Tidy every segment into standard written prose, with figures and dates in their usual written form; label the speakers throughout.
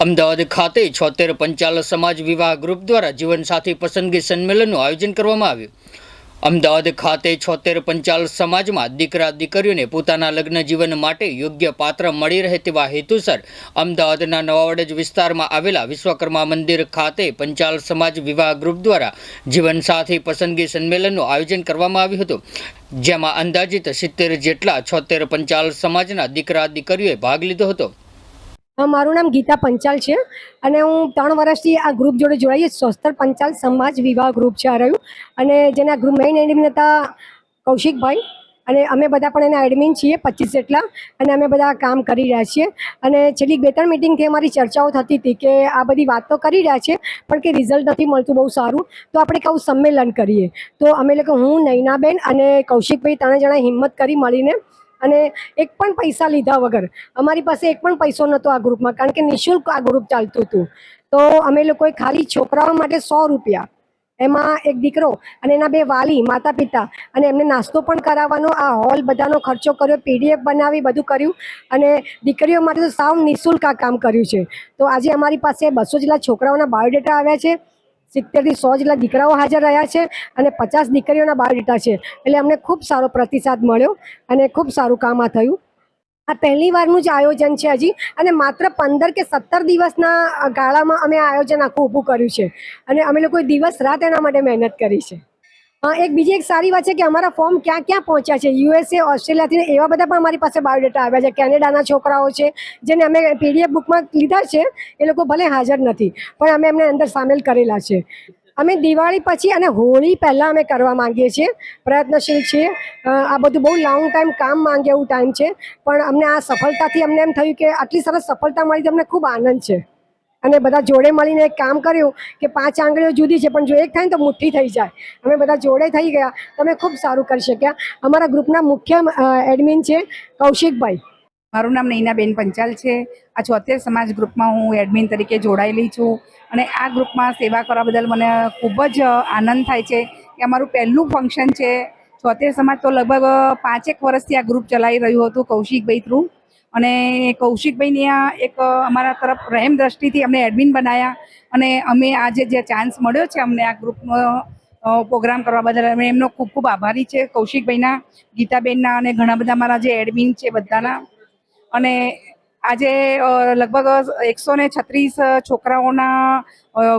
Speaker 1: અમદાવાદ ખાતે 76 પંચાલ સમાજ વિવાહ ગ્રુપ દ્વારા જીવનસાથી પસંદગી સંમેલનનું આયોજન કરવામાં આવ્યું. અમદાવાદ ખાતે 76 પંચાલ સમાજમાં દીકરા દીકરીઓને પોતાના લગ્ન જીવન માટે યોગ્ય પાત્ર મળી રહે તેવા હેતુસર અમદાવાદના નવાવડજ વિસ્તારમાં આવેલા વિશ્વકર્મા મંદિર ખાતે પંચાલ સમાજ વિવાહ ગ્રુપ દ્વારા જીવનસાથી પસંદગી સંમેલનનું આયોજન કરવામાં આવ્યું હતું, જેમાં અંદાજિત 70 જેટલા 76 પંચાલ સમાજના દીકરા દીકરીઓએ ભાગ લીધો હતો.
Speaker 2: મારું નામ ગીતા પંચાલ છે અને હું 3 વર્ષથી આ ગ્રુપ જોડે જોડાઈ. 76 પંચાલ સમાજ વિવાહ ગ્રુપ છે આ રહ્યું, અને જેના ગ્રુપ મેઇન એડમિન હતા કૌશિકભાઈ, અને અમે બધા પણ એના એડમિન છીએ 25 જેટલા, અને અમે બધા કામ કરી રહ્યા છીએ. અને છેલ્લી 2-3 મિટિંગથી અમારી ચર્ચાઓ થતી હતી કે આ બધી વાત તો કરી રહ્યા છે પણ કે રિઝલ્ટ નથી મળતું બહુ સારું, તો આપણે કહું સંમેલન કરીએ. તો અમે લોકો હું, નૈનાબેન અને કૌશિકભાઈ 3 જણા હિંમત કરી મળીને, અને એક પણ પૈસા લીધા વગર, અમારી પાસે એક પણ પૈસો નહોતો આ ગ્રુપમાં, કારણ કે નિઃશુલ્ક આ ગ્રુપ ચાલતું હતું. તો અમે લોકોએ ખાલી છોકરાઓ માટે 100 રૂપિયા, એમાં એક દીકરો અને એના 2 વાલી માતા પિતા, અને એમને નાસ્તો પણ કરાવવાનો, આ હોલ બધાનો ખર્ચો કર્યો, PDF બનાવી બધું કર્યું, અને દીકરીઓ માટે તો સાવ નિઃશુલ્ક આ કામ કર્યું છે. તો આજે અમારી પાસે 200 જેટલા છોકરાઓના બાયોડેટા આવ્યા છે, 70 થી 100 જેટલા દીકરાઓ હાજર રહ્યા છે, અને 50 દીકરીઓના બાયોડેટા છે. એટલે અમને ખૂબ સારો પ્રતિસાદ મળ્યો અને ખૂબ સારું કામ આ થયું. આ પહેલી વારનું જ આયોજન છે હજી, અને માત્ર 15 કે 17 દિવસના ગાળામાં અમે આ આયોજન આખું ઊભું કર્યું છે, અને અમે લોકોએ દિવસ રાત એના માટે મહેનત કરી છે. બીજી એક સારી વાત છે કે અમારા ફોર્મ ક્યાં ક્યાં પહોંચ્યા છે, USA, ઓસ્ટ્રેલિયાથી એવા બધા પણ અમારી પાસે બાયોડેટા આવ્યા છે. કેનેડાના છોકરાઓ છે જેને અમે PDF બુકમાં લીધા છે, એ લોકો ભલે હાજર નથી પણ અમે એમને અંદર સામેલ કરેલા છે. અમે દિવાળી પછી અને હોળી પહેલાં અમે કરવા માંગીએ છીએ, પ્રયત્નશીલ છીએ. આ બધું બહુ લોંગ ટાઈમ કામ માંગે એવું ટાઈમ છે, પણ અમને આ સફળતાથી અમને એમ થયું કે આટલી સરસ સફળતા મળી તો અમને ખૂબ આનંદ છે. અને બધા જોડે મળીને એક કામ કર્યું કે 5 આંગળીઓ જુદી છે પણ જો એક થાય ને તો મુઠ્ઠી થઈ જાય. અમે બધા જોડે થઈ ગયા તો અમે ખૂબ સારું કરી શક્યા. અમારા ગ્રુપના મુખ્ય એડમિન છે કૌશિકભાઈ.
Speaker 3: મારું નામ નૈનાબેન પંચાલ છે. આ 76 સમાજ ગ્રુપમાં હું એડમિન તરીકે જોડાયેલી છું, અને આ ગ્રુપમાં સેવા કરવા બદલ મને ખૂબ જ આનંદ થાય છે કે અમારું પહેલું ફંક્શન છે. 76 સમાજ તો લગભગ 5 એક વર્ષથી આ ગ્રુપ ચલાવી રહ્યું હતું કૌશિકભાઈ થ્રુ, અને કૌશિકભાઈની આ એક અમારા તરફ રહેમ દ્રષ્ટિથી અમને એડમિન બનાવ્યા, અને અમે આજે જે ચાન્સ મળ્યો છે અમને આ ગ્રુપનો પ્રોગ્રામ કરવા બદલ અમે એમનો ખૂબ ખૂબ આભારી છે, કૌશિકભાઈના, ગીતાબેનના, અને ઘણા બધા મારા જે એડમિન છે બધાના. અને આજે લગભગ 136 છોકરાઓના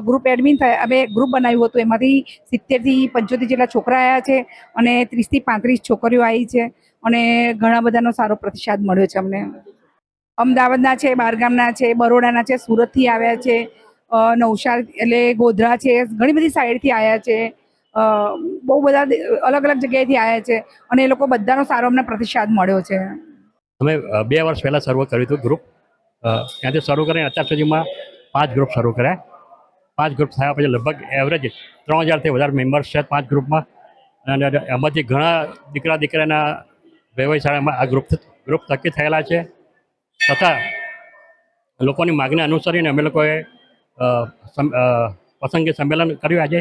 Speaker 3: ગ્રુપ એડમિન થયા. અમે ગ્રુપ બનાવ્યું હતું, એમાંથી 70 થી 75 જેટલા છોકરા આવ્યા છે, અને 30 થી 35 છોકરીઓ આવી છે, અને ઘણા બધાનો સારો પ્રતિસાદ મળ્યો છે અમને. અમદાવાદના છે, બહારગામના છે, બરોડાના છે, સુરતથી આવ્યા છે, નવસારી એટલે ગોધરા છે, ઘણી બધી સાઈડથી આવ્યા છે, બહુ બધા અલગ અલગ જગ્યાએથી આવ્યા છે, અને એ લોકો બધાનો સારો અમને પ્રતિસાદ મળ્યો છે.
Speaker 4: અમે 2 વર્ષ પહેલાં શરૂ કર્યું હતું ગ્રુપ. ત્યાંથી શરૂ કરીને અત્યાર સુધીમાં 5 ગ્રુપ શરૂ કર્યા. 5 ગ્રુપ થયા પછી લગભગ એવરેજ 3000થી વધારે મેમ્બર્સ છે 5 ગ્રુપમાં, અને એમાંથી ઘણા દીકરા દીકરાના વ્યવસાયમાં આ ગ્રુપ થકી થયેલા છે. તથા લોકોની માગણી અનુસરીને અમે લોકોએ પસંદગી સંમેલન કર્યું આજે,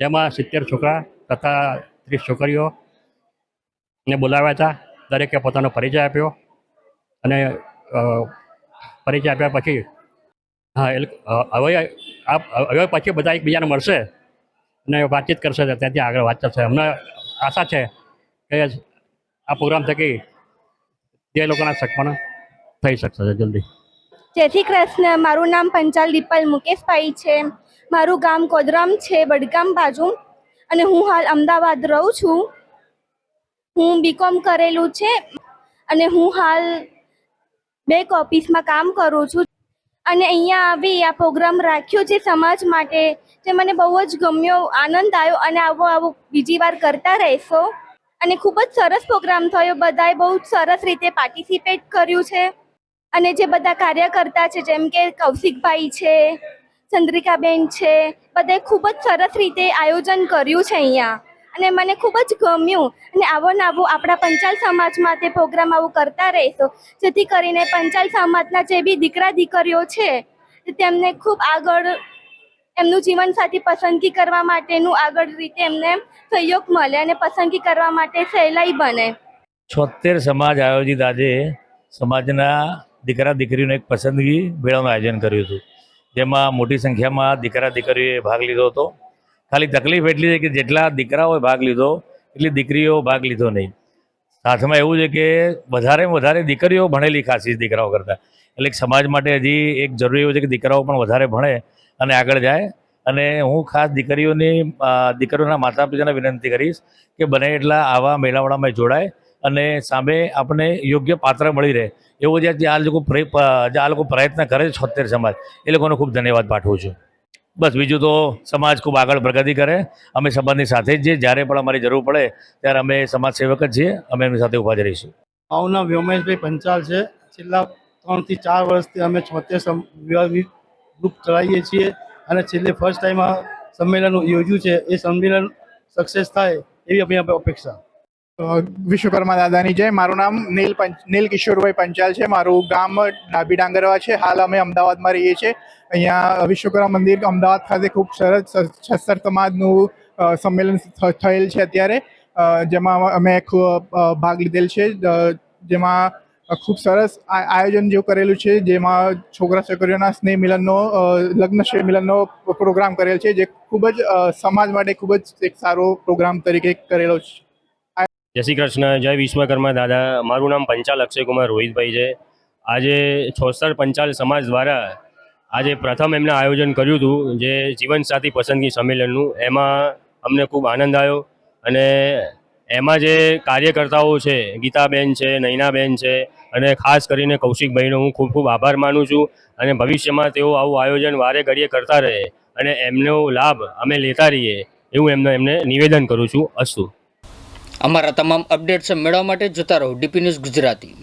Speaker 4: જેમાં 70 છોકરા તથા 30 છોકરીઓને બોલાવ્યા હતા. દરેકે પોતાનો પરિચય આપ્યો, અને પરિચય આપ્યા પછી હવે પછી બધા એકબીજાને મળશે અને વાતચીત કરશે, ત્યાંથી આગળ વાત કરશે. અમને આશા છે કે આ પ્રોગ્રામ થકી તે લોકોના સગપણ થઈ શકશે જલ્દી.
Speaker 5: જય શ્રી કૃષ્ણ. મારું નામ પંચાલ દીપલ મુકેશભાઈ છે. મારું ગામ કોદરામ છે, વડગામ બાજુ, અને હું હાલ અમદાવાદ રહું છું. હું BCom કરેલું છે, અને હું હાલ બેક ઓફિસમાં કામ કરું છું. અને અહીંયા આવી આ પ્રોગ્રામ રાખ્યો છે સમાજ માટે, જે મને બહુ જ ગમ્યો, આનંદ આવ્યો, અને આવો બીજી વાર કરતા રહેશો. અને ખૂબ જ સરસ પ્રોગ્રામ થયો, બધાએ બહુ સરસ રીતે પાર્ટિસિપેટ કર્યું છે. અને જે બધા કાર્યકર્તા છે જેમ કે કૌશિકભાઈ છે, ચંદ્રિકાબેન છે, બધાએ ખૂબ જ સરસ રીતે આયોજન કર્યું છે અહીંયા, અને મને ખૂબ જ ગમ્યું. અને આવો ને આવો આપણા પંચાલ સમાજમાં તે પ્રોગ્રામ આવું કરતા રહેશો, જેથી કરીને પંચાલ સમાજના જે બી દીકરા દીકરીઓ છે તેમને ખૂબ આગળ એમનું જીવનસાથી પસંદગી કરવા માટેનું આગળ રીતે એમને સહયોગ મળે, અને પસંદગી કરવા માટે સહેલાઈ બને.
Speaker 6: 76 સમાજ આયોજિત આજે સમાજના દીકરા દીકરીનું એક પસંદગી મેળાનું આયોજન કર્યું હતું. જેમાં મોટી સંખ્યામાં દીકરા દીકરીઓએ ભાગ લીધો હતો. ખાલી તકલીફ એટલી છે કે જેટલા દીકરાઓએ ભાગ લીધો એટલી દીકરીઓ ભાગ લીધો નહીં. સાથમાં એવું છે કે વધારેમાં વધારે દીકરીઓ ભણેલી ખાસી દીકરાઓ કરતાં, એટલે સમાજ માટે હજી એક જરૂરી એવું છે કે દીકરાઓ પણ વધારે ભણે અને આગળ જાય. અને હું ખાસ દીકરીઓના માતા પિતાને વિનંતી કરીશ કે બને એટલા આવા મેળાવડામાં જોડાય અને સામે આપણને યોગ્ય પાત્ર મળી રહે એવો જે આ લોકો પ્રયત્ન કરે છે 76 સમાજ, એ લોકોને ખૂબ ધન્યવાદ પાઠવું છું. બસ બીજું તો સમાજ ખૂબ આગળ પ્રગતિ કરે. અમે સમાજની સાથે જ છીએ. જ્યારે પણ અમારી જરૂર પડે ત્યારે અમે સમાજ સેવક જ છીએ. અમે એમની સાથે ઊભા જ રહીશું.
Speaker 7: મારું નામ વ્યોમેશભાઈ પંચાલ છે. છેલ્લા 3 થી 4 વર્ષથી અમે 76 વિવાહ ગ્રુપ ચલાવીએ છીએ અને છેલ્લે ફર્સ્ટ ટાઈમ આ સંમેલન યોજ્યું છે. એ સંમેલન સક્સેસ થાય એવી અમે અપેક્ષા.
Speaker 8: વિશ્વકર્મા દાદાની જય. મારું નામ નીલ કિશોરભાઈ પંચાલ છે. મારું ગામ ડાબી ડાંગરવા છે. હાલ અમે અમદાવાદમાં રહીએ છીએ. અહીંયા વિશ્વકર્મા મંદિર અમદાવાદ ખાતે ખૂબ સરસ 76 સમાજનું સંમેલન થયેલ છે અત્યારે, જેમાં અમે ભાગ લીધેલ છે. જેમાં ખૂબ સરસ આયોજન જેવું કરેલું છે, જેમાં છોકરા છોકરીઓના સ્નેહ મિલનનો લગ્ન સ્નેહ મિલનનો પ્રોગ્રામ કરેલ છે, જે ખૂબ જ સમાજ માટે ખૂબ જ એક સારો પ્રોગ્રામ તરીકે કરેલો છે.
Speaker 9: જય શ્રી કૃષ્ણ. જય વિશ્વકર્મા દાદા. મારું નામ પંચાલ અક્ષયકુમાર રોહિતભાઈ છે. આજે 76 પંચાલ સમાજ દ્વારા આજે પ્રથમ એમને આયોજન કર્યું હતું, જે જીવનસાથી પસંદગી સંમેલનનું. એમાં અમને ખૂબ આનંદ આવ્યો અને એમાં જે કાર્યકર્તાઓ છે, ગીતાબેન છે, નૈનાબેન છે અને ખાસ કરીને કૌશિકભાઈનો હું ખૂબ ખૂબ આભાર માનું છું. અને ભવિષ્યમાં તેઓ આવું આયોજન વારે ઘડીએ કરતા રહે અને એમનો લાભ અમે લેતા રહીએ એવું એમને નિવેદન કરું છું. અસ્તુ.
Speaker 1: અમારા તમામ અપડેટ્સ મેળવવા માટે જોતા રહો DP ન્યૂઝ ગુજરાતી.